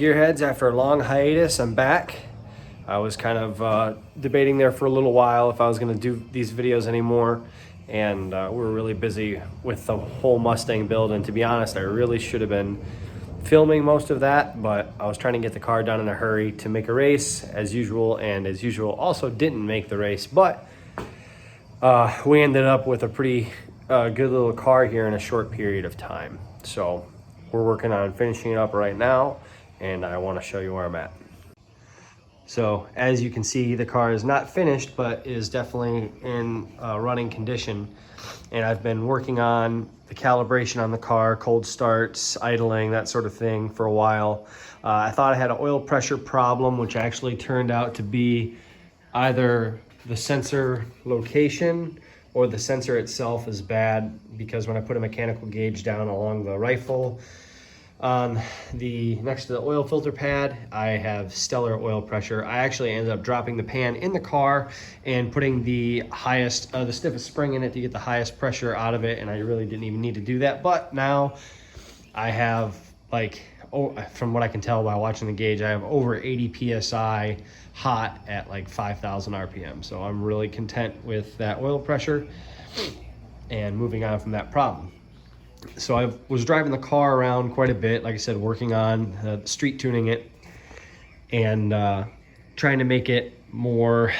Gearheads, after a long hiatus, I'm back. I was kind of debating there for a little while if I was going to do these videos anymore, and we were really busy with the whole Mustang build, and to be honest, I really should have been filming most of that, but I was trying to get the car done in a hurry to make a race as usual, and as usual also didn't make the race, but we ended up with a pretty good little car here in a short period of time. So we're working on finishing it up right now, and I want to show you where I'm at. So as you can see, the car is not finished, but is definitely in running condition. And I've been working on the calibration on the car, cold starts, idling, that sort of thing for a while. I thought I had an oil pressure problem, which actually turned out to be either the sensor location or the sensor itself is bad, because when I put a mechanical gauge down along the rifle on the next to the oil filter pad, I have stellar oil pressure. I actually ended up dropping the pan in the car and putting the highest, the stiffest spring in it to get the highest pressure out of it, and I really didn't even need to do that. But now I have, like, from what I can tell by watching the gauge, I have over 80 psi hot at like 5,000 RPM. So I'm really content with that oil pressure and moving on from that problem. So I was driving the car around quite a bit, like I said, working on street tuning it and trying to make it more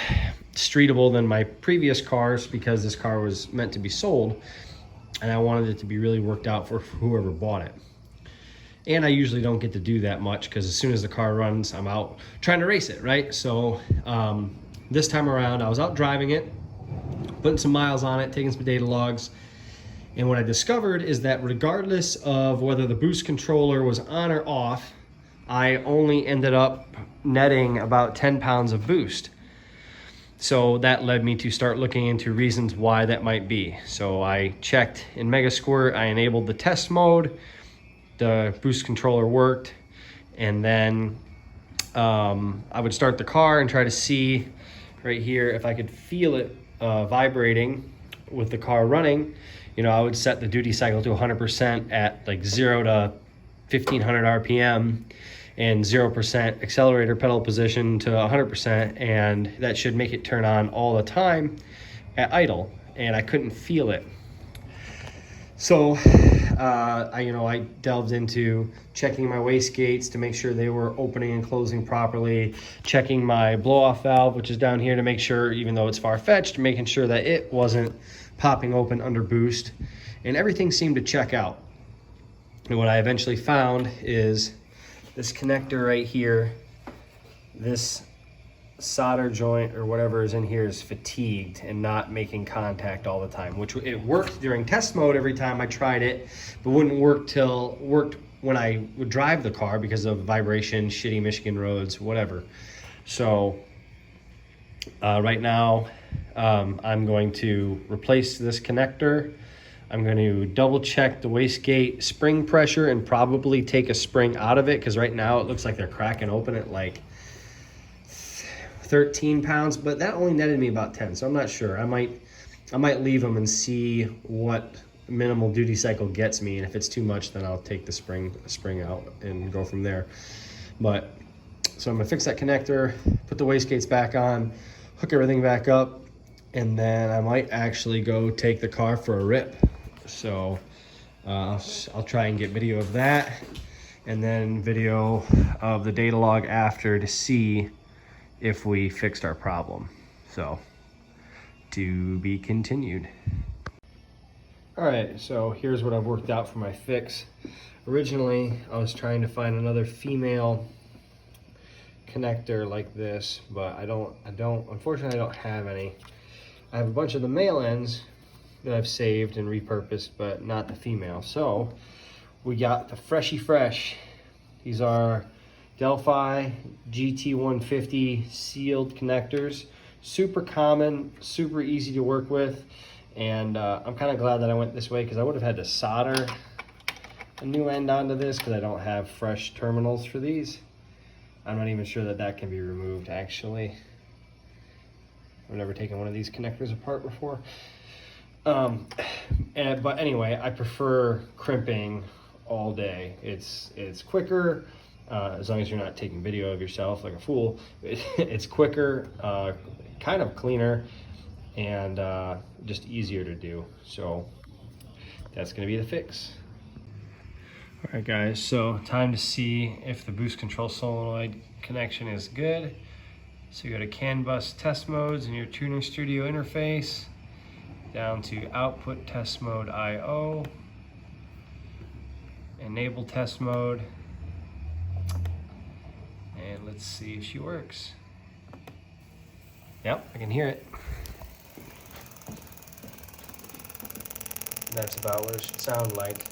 streetable than my previous cars, because this car was meant to be sold and I wanted it to be really worked out for whoever bought it. And I usually don't get to do that much, because as soon as the car runs, I'm out trying to race it, right? So this time around, I was out driving it, putting some miles on it, taking some data logs. And what I discovered is that regardless of whether the boost controller was on or off, I only ended up netting about 10 pounds of boost. So that led me to start looking into reasons why that might be. So I checked in Megasquirt, I enabled the test mode, the boost controller worked, and then I would start the car and try to see right here if I could feel it vibrating with the car running. You know, I would set the duty cycle to 100% at like 0 to 1500 RPM and 0% accelerator pedal position to 100%, and that should make it turn on all the time at idle, and I couldn't feel it. So I delved into checking my wastegates to make sure they were opening and closing properly, checking my blow-off valve, which is down here, to make sure, even though it's far-fetched, making sure that it wasn't popping open under boost, and everything seemed to check out. And what I eventually found is this connector right here, this solder joint or whatever is in here is fatigued and not making contact all the time, which it worked during test mode every time I tried it, but wouldn't work worked when I would drive the car because of vibration, shitty Michigan roads, whatever. So right now I'm going to replace this connector. I'm going to double check the wastegate spring pressure and probably take a spring out of it, because right now it looks like they're cracking open at like 13 pounds, but that only netted me about 10, so I'm not sure. I might leave them and see what minimal duty cycle gets me, and if it's too much, then I'll take the spring out and go from there. But so I'm gonna fix that connector, put the wastegates back on, hook everything back up, and then I might actually go take the car for a rip. So I'll try and get video of that, and then video of the data log after to see if we fixed our problem. So to be continued. All right, so here's what I've worked out for my fix. Originally, I was trying to find another female connector like this, but unfortunately I don't have any. I have a bunch of the male ends that I've saved and repurposed, but not the female. So we got the Freshy Fresh. These are Delphi GT150 sealed connectors. Super common, super easy to work with, and I'm kind of glad that I went this way, because I would have had to solder a new end onto this, because I don't have fresh terminals for these. I'm not even sure that that can be removed, actually. I've never taken one of these connectors apart before. But anyway, I prefer crimping all day. It's quicker, as long as you're not taking video of yourself like a fool. It's quicker, kind of cleaner, and just easier to do. So that's going to be the fix. All right guys, so time to see if the boost control solenoid connection is good. So you go to CAN bus test modes in your Tuning Studio interface, down to output test mode IO, enable test mode, and let's see if she works. Yep, I can hear it. That's about what it should sound like.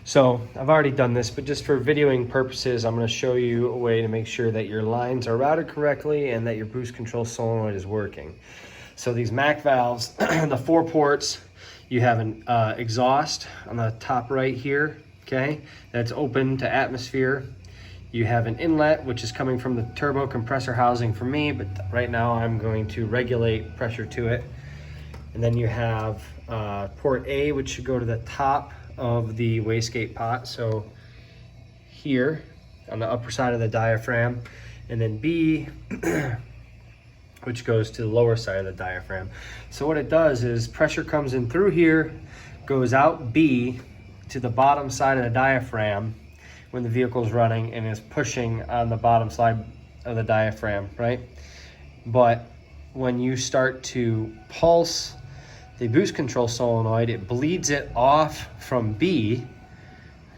So I've already done this, but just for videoing purposes, I'm going to show you a way to make sure that your lines are routed correctly and that your boost control solenoid is working. So these MAC valves, the 4 ports, you have an exhaust on the top right here, okay? That's open to atmosphere. You have an inlet, which is coming from the turbo compressor housing for me, but right now I'm going to regulate pressure to it. And then you have port A, which should go to the top of the wastegate pot, so here on the upper side of the diaphragm, and then B, which goes to the lower side of the diaphragm. So what it does is pressure comes in through here, goes out B to the bottom side of the diaphragm when the vehicle's running, and is pushing on the bottom side of the diaphragm, right? But when you start to pulse the boost control solenoid, it bleeds it off from B,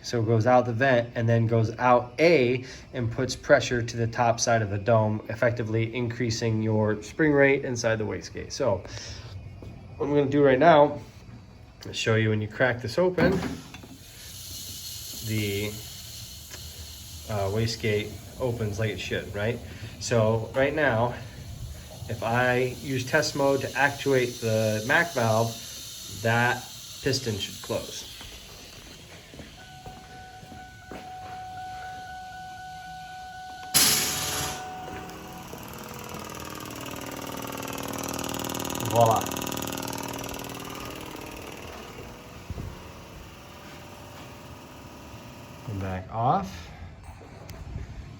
so it goes out the vent and then goes out A and puts pressure to the top side of the dome, effectively increasing your spring rate inside the wastegate. So what I'm going to do right now is show you when you crack this open, the wastegate opens like it should, right? So right now, if I use test mode to actuate the MAC valve, that piston should close. Voila. And back off.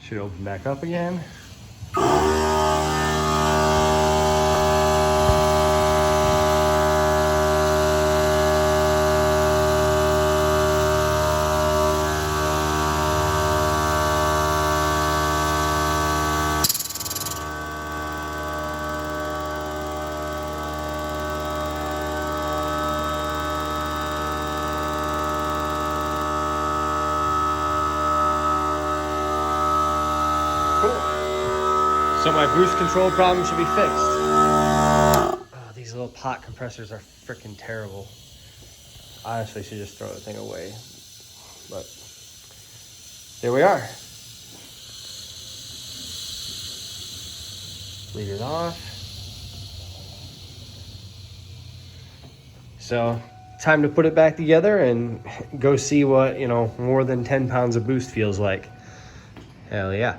Should open back up again. So my boost control problem should be fixed. Oh, these little pot compressors are freaking terrible. I honestly should just throw the thing away. But there we are. Leave it off. So time to put it back together and go see what, more than 10 pounds of boost feels like. Hell yeah.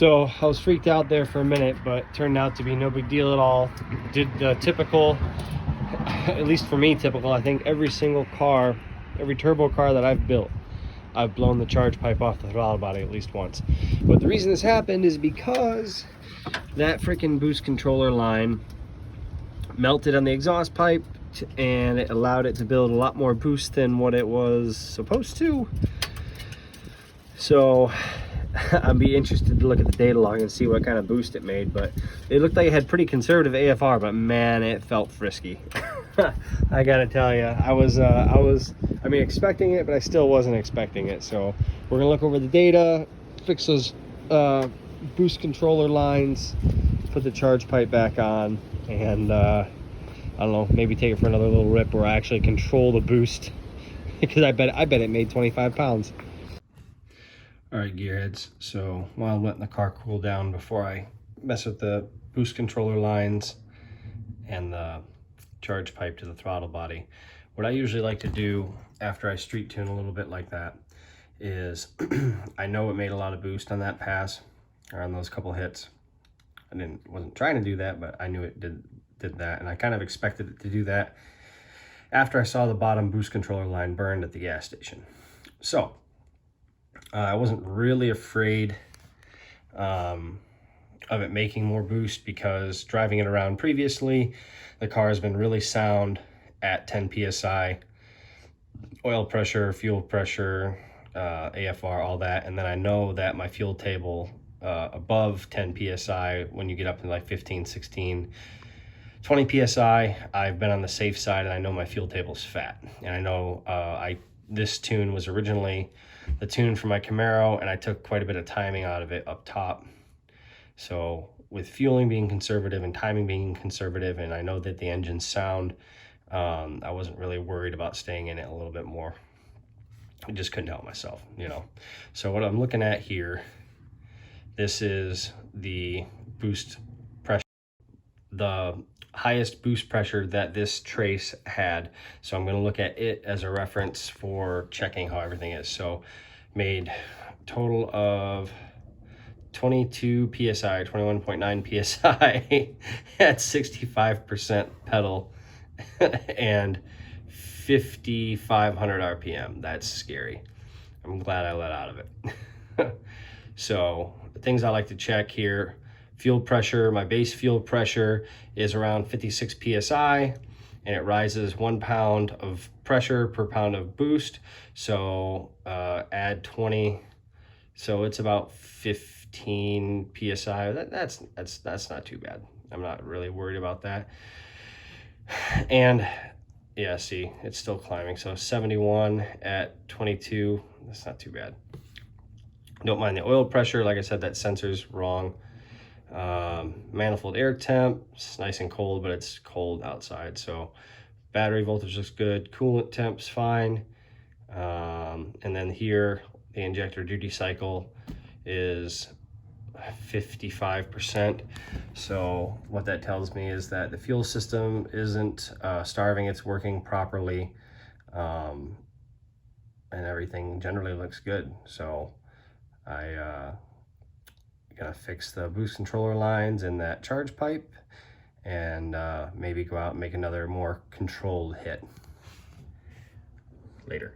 So I was freaked out there for a minute, but it turned out to be no big deal at all. Did the typical, at least for me, typical. I think every single car, every turbo car that I've built, I've blown the charge pipe off the throttle body at least once. But the reason this happened is because that freaking boost controller line melted on the exhaust pipe, and it allowed it to build a lot more boost than what it was supposed to. So I'd be interested to look at the data log and see what kind of boost it made, but it looked like it had pretty conservative AFR, but man, it felt frisky. I gotta tell you, I was expecting it, but I still wasn't expecting it. So we're gonna look over the data, fix those boost controller lines, put the charge pipe back on, and I don't know, maybe take it for another little rip where I actually control the boost because I bet it made 25 pounds. All right, gearheads, so while I'm letting the car cool down before I mess with the boost controller lines and the charge pipe to the throttle body, what I usually like to do after I street tune a little bit like that is I know it made a lot of boost on that pass or on those couple hits. I wasn't trying to do that, but I knew it did that, and I kind of expected it to do that after I saw the bottom boost controller line burned at the gas station. So I wasn't really afraid of it making more boost because driving it around previously, the car has been really sound at 10 psi, oil pressure, fuel pressure, AFR, all that. And then I know that my fuel table above 10 psi, when you get up to like 15, 16, 20 psi, I've been on the safe side, and I know my fuel table's fat. And I know this tune was originally the tune for my Camaro, and I took quite a bit of timing out of it up top. So with fueling being conservative and timing being conservative, and I know that the engine's sound, I wasn't really worried about staying in it a little bit more. I just couldn't help myself, you know. So what I'm looking at here, this is the boost pressure, the highest boost pressure that this trace had. So I'm going to look at it as a reference for checking how everything is. So made total of 22 psi, 21.9 psi at 65% pedal and 5,500 RPM. That's scary. I'm glad I let out of it. So the things I like to check here: fuel pressure. My base fuel pressure is around 56 psi, and it rises 1 pound of pressure per pound of boost. So add 20, so it's about 15 psi. That's not too bad. I'm not really worried about that. And yeah, see, it's still climbing. So 71 at 22. That's not too bad. Don't mind the oil pressure. Like I said, that sensor's wrong. Manifold air temp, it's nice and cold, but it's cold outside. So battery voltage looks good. Coolant temp's fine. And then here, the injector duty cycle is 55%. So what that tells me is that the fuel system isn't starving, it's working properly, and everything generally looks good. So I gonna fix the boost controller lines and that charge pipe, and maybe go out and make another more controlled hit later.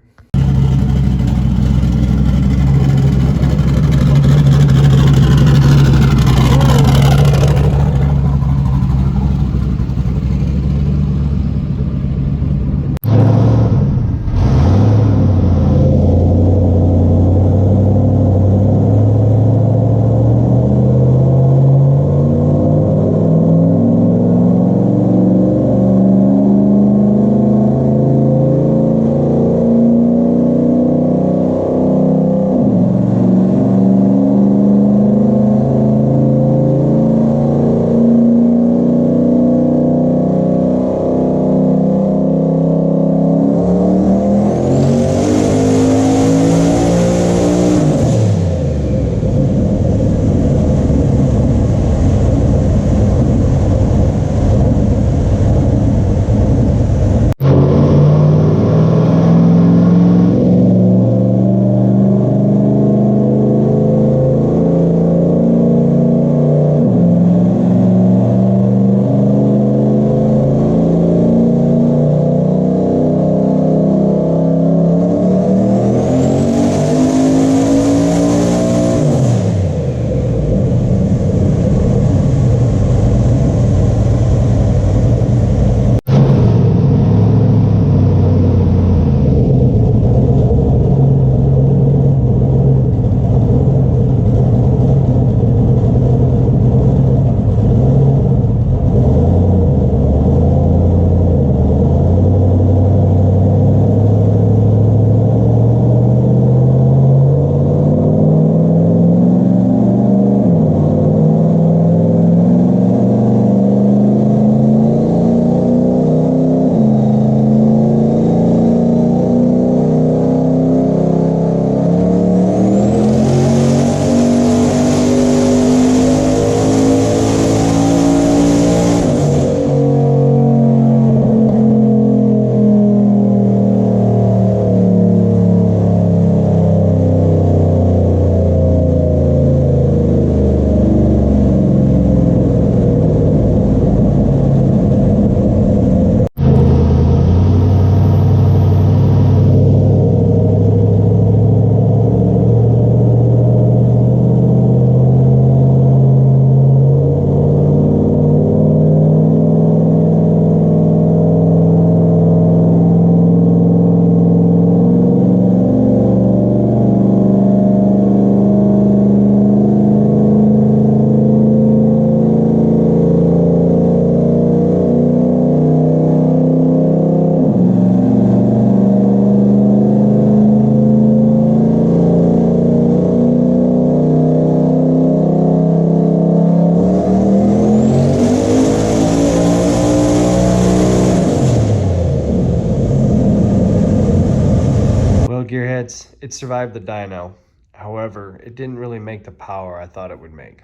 survive the dyno. However, it didn't really make the power I thought it would make.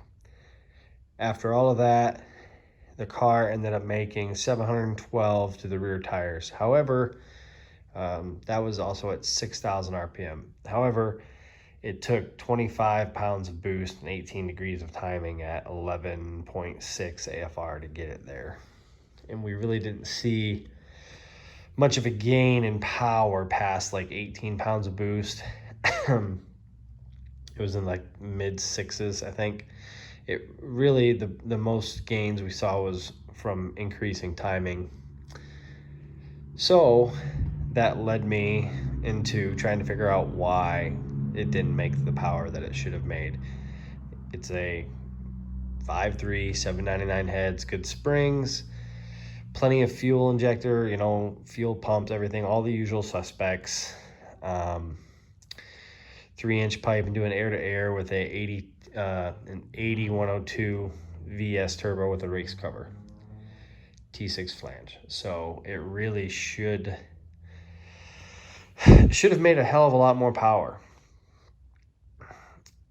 After all of that, the car ended up making 712 to the rear tires. However, that was also at 6,000 RPM. However, it took 25 pounds of boost and 18 degrees of timing at 11.6 AFR to get it there. And we really didn't see much of a gain in power past like 18 pounds of boost. It was in like mid sixes, I think. It really, the most gains we saw was from increasing timing. So that led me into trying to figure out why it didn't make the power that it should have made. It's a 5.3, 799 heads, good springs, plenty of fuel injector, you know, fuel pumps, everything, all the usual suspects. 3-inch pipe and doing air-to-air with an 80-102 VS turbo with a race cover. T6 flange. So it really should have made a hell of a lot more power.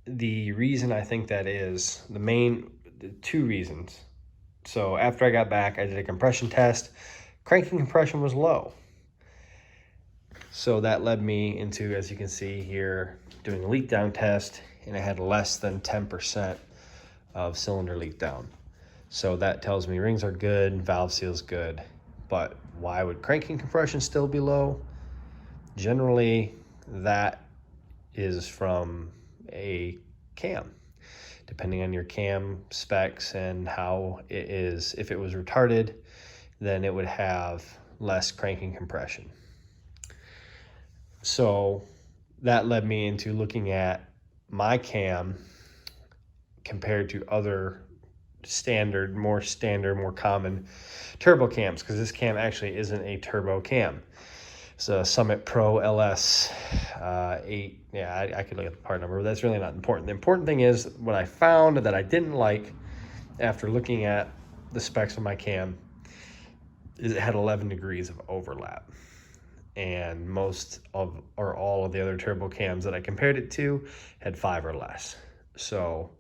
The reason I think that is, the two reasons. So after I got back, I did a compression test. Cranking compression was low. So that led me into, as you can see here, doing a leak down test, and I had less than 10% of cylinder leak down. So that tells me rings are good, valve seal's good. But why would cranking compression still be low? Generally, that is from a cam. Depending on your cam specs and how it is, if it was retarded, then it would have less cranking compression. So that led me into looking at my cam compared to other more common turbo cams, because this cam actually isn't a turbo cam. It's a Summit Pro LS 8. Yeah, I could look at the part number, but that's really not important. The important thing is what I found that I didn't like after looking at the specs of my cam is it had 11 degrees of overlap. And all of the other turbo cams that I compared it to had 5 or less. So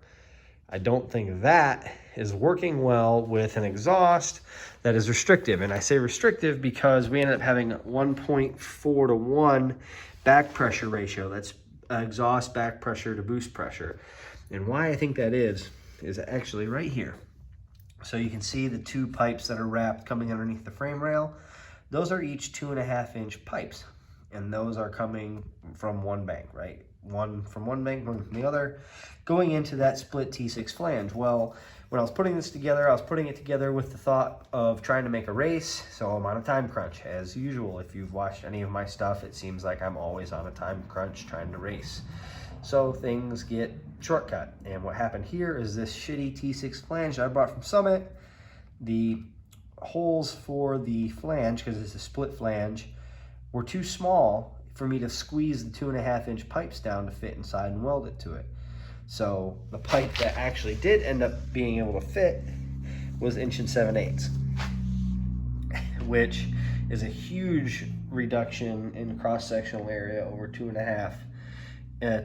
I don't think that is working well with an exhaust that is restrictive. And I say restrictive because we ended up having 1.4 to 1 back pressure ratio. That's exhaust back pressure to boost pressure. And why I think that is actually right here. So you can see the two pipes that are wrapped coming underneath the frame rail. Those are each 2.5-inch pipes, and those are coming from one bank, right? One from one bank, one from the other, going into that split T6 flange. Well, when I was putting this together, I was putting it together with the thought of trying to make a race, so I'm on a time crunch. As usual, if you've watched any of my stuff, it seems like I'm always on a time crunch trying to race. So things get shortcut, and what happened here is this shitty T6 flange I bought from Summit. The holes for the flange, because it's a split flange, were too small for me to squeeze the 2.5-inch pipes down to fit inside and weld it to it. So the pipe that actually did end up being able to fit was 1 7/8, which is a huge reduction in cross-sectional area over 2.5.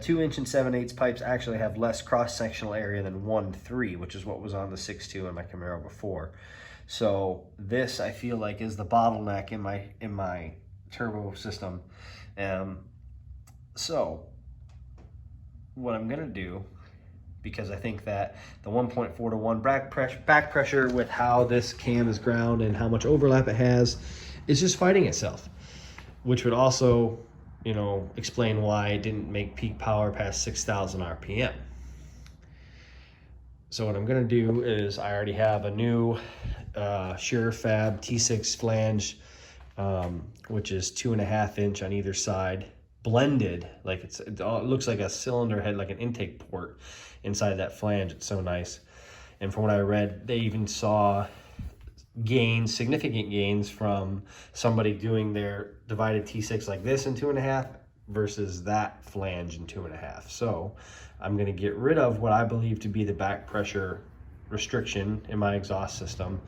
2 7/8 pipes actually have less cross-sectional area than 1.3, which is what was on the 6.2 in my Camaro before. So this, I feel like, is the bottleneck in my turbo system. So what I'm gonna do, because I think that the 1.4 to 1 back pressure with how this cam is ground and how much overlap it has is just fighting itself, which would also, you know, explain why it didn't make peak power past 6,000 RPM. So what I'm gonna do is I already have a new SureFab T6 flange, which is 2.5-inch on either side, blended. Like it looks like a cylinder head, like an intake port inside that flange. It's so nice. And from what I read, they even saw gains, significant gains, from somebody doing their divided T6 like this in 2.5 versus that flange in 2.5. So I'm going to get rid of what I believe to be the back pressure restriction in my exhaust system,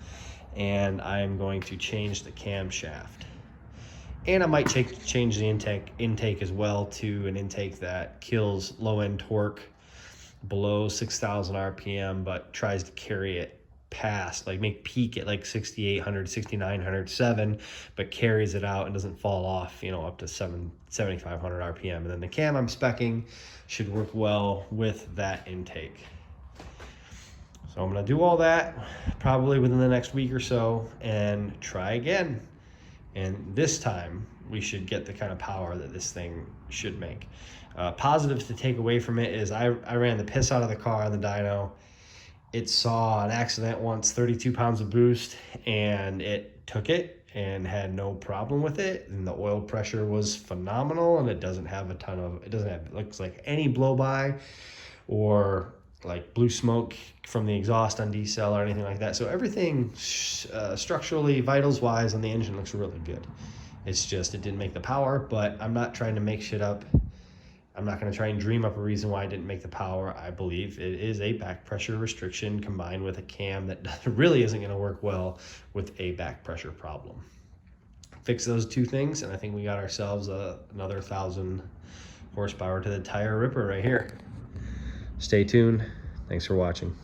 and I'm going to change the camshaft. And I might change the intake as well to an intake that kills low-end torque below 6,000 RPM, but tries to carry it past, like make peak at like 6,800, 6,900, 7, but carries it out and doesn't fall off, you know, up to 7,500 RPM. And then the cam I'm speccing should work well with that intake. So I'm gonna do all that probably within the next week or so and try again. And this time we should get the kind of power that this thing should make. Positives to take away from it is I ran the piss out of the car on the dyno. It saw an accident once, 32 pounds of boost, and it took it and had no problem with it. And the oil pressure was phenomenal, and it doesn't have looks like any blow by or like blue smoke from the exhaust on decel or anything like that. So everything structurally, vitals wise on the engine looks really good. It's just, it didn't make the power, but I'm not trying to make shit up. I'm not going to try and dream up a reason why I didn't make the power. I believe it is a back pressure restriction combined with a cam that really isn't going to work well with a back pressure problem. Fix those two things, and I think we got ourselves another 1,000 horsepower to the tire ripper right here. Stay tuned. Thanks for watching.